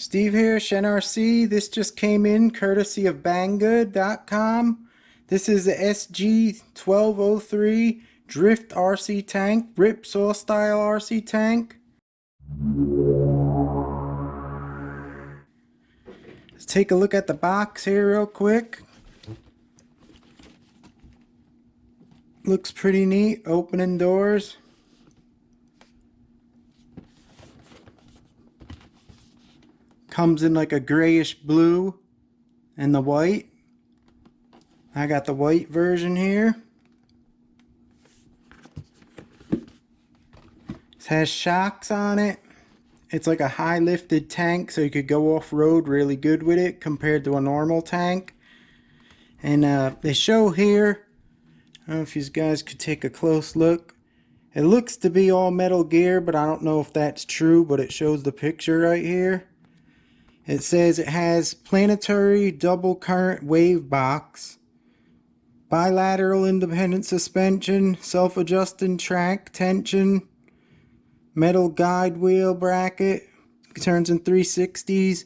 Steve here, Shen RC. This just came in courtesy of Banggood.com. This is the SG1203 Drift RC Tank, RIPSAW style RC tank. Let's take a look at the box here real quick. Looks pretty neat, opening doors. Comes in like a grayish blue and the white. I got the white version here. It has shocks on it. It's like a high lifted tank, so you could go off-road really good with it compared to a normal tank. And they show here, I don't know if you guys could take a close look. It looks to be all Metal Gear, but I don't know if that's true, but it shows the picture right here. It says it has planetary double current wave box, bilateral independent suspension, self-adjusting track tension, metal guide wheel bracket, turns in 360s,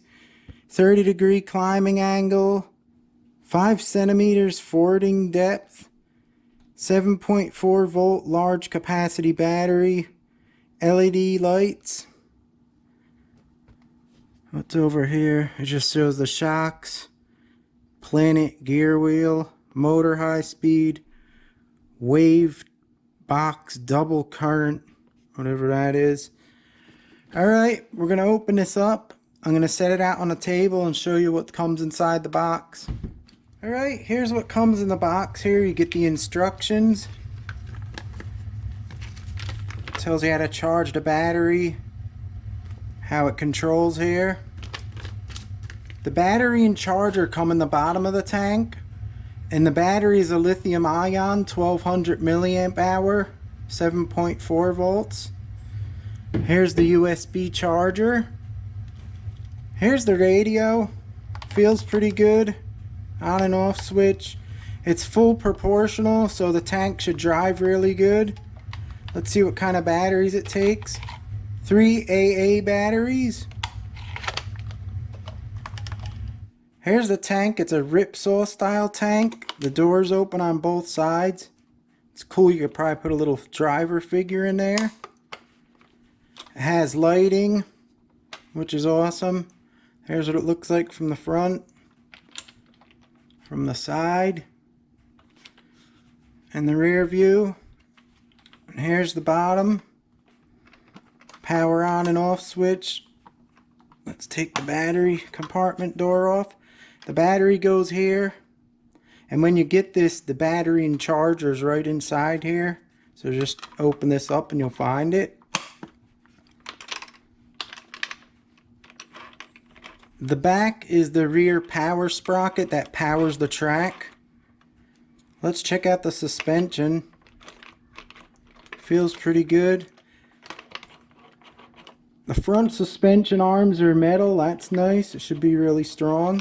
30-degree climbing angle, 5 centimeters forwarding depth, 7.4 volt large capacity battery, LED lights. What's over here? It just shows the shocks, planet gear wheel, motor high speed, wave box double current, whatever that is. Alright, we're going to open this up. I'm going to set it out on a table and show you what comes inside the box. Alright, here's what comes in the box here. You get the instructions. It tells you how to charge the battery, how it controls here. The battery and charger come in the bottom of the tank, and the battery is a lithium ion 1200 milliamp hour, 7.4 volts. Here's the USB charger. Here's the radio. Feels pretty good. On and off switch. It's full proportional, so the tank should drive really good. Let's see what kind of batteries it takes. 3 AA batteries. Here's the tank. It's a RIPSAW style tank. The doors open on both sides. It's cool. You could probably put a little driver figure in there. It has lighting, which is awesome. Here's what it looks like from the front, from the side, and the rear view. And here's the bottom. Power on and off switch. Let's take the battery compartment door off. The battery goes here, and when you get this, the battery and charger is right inside here. So just open this up and you'll find it. The back is the rear power sprocket that powers the track. Let's check out the suspension. Feels pretty good. The front suspension arms are metal. That's nice. It should be really strong.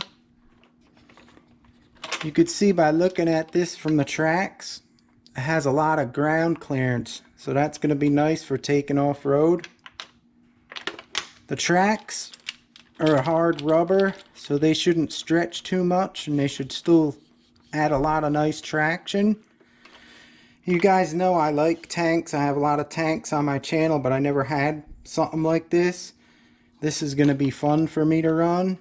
You could see by looking at this from the tracks, it has a lot of ground clearance. So that's going to be nice for taking off-road. The tracks are a hard rubber, so they shouldn't stretch too much, and they should still add a lot of nice traction. You guys know I like tanks. I have a lot of tanks on my channel, but I never had something like this. This is going to be fun for me to run.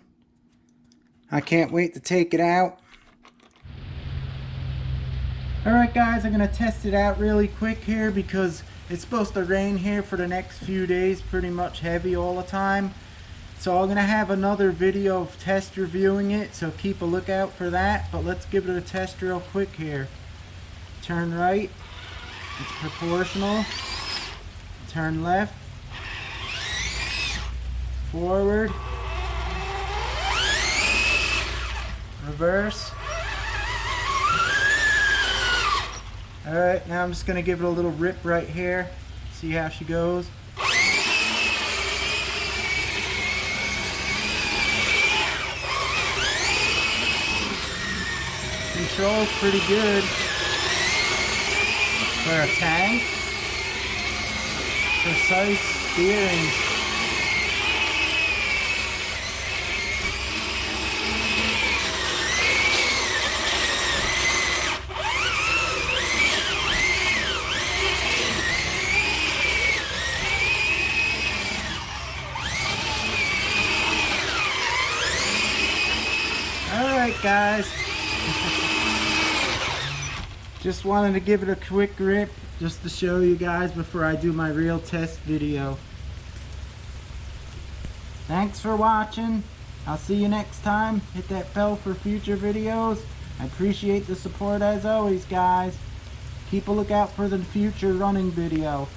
I can't wait to take it out. Alright guys, I'm going to test it out really quick here because it's supposed to rain here for the next few days, pretty much heavy all the time. So I'm going to have another video of test reviewing it, so keep a lookout for that. But let's give it a test real quick here. Turn right, it's proportional. Turn left, forward, reverse. Alright, now I'm just going to give it a little rip right here. See how she goes. Controls pretty good for a tank. Precise steering. guys. Just wanted to give it a quick grip just to show you guys before I do my real test video. Thanks for watching. I'll see you next time. Hit that bell for future videos. I appreciate the support as always, guys. Keep a lookout for the future running video.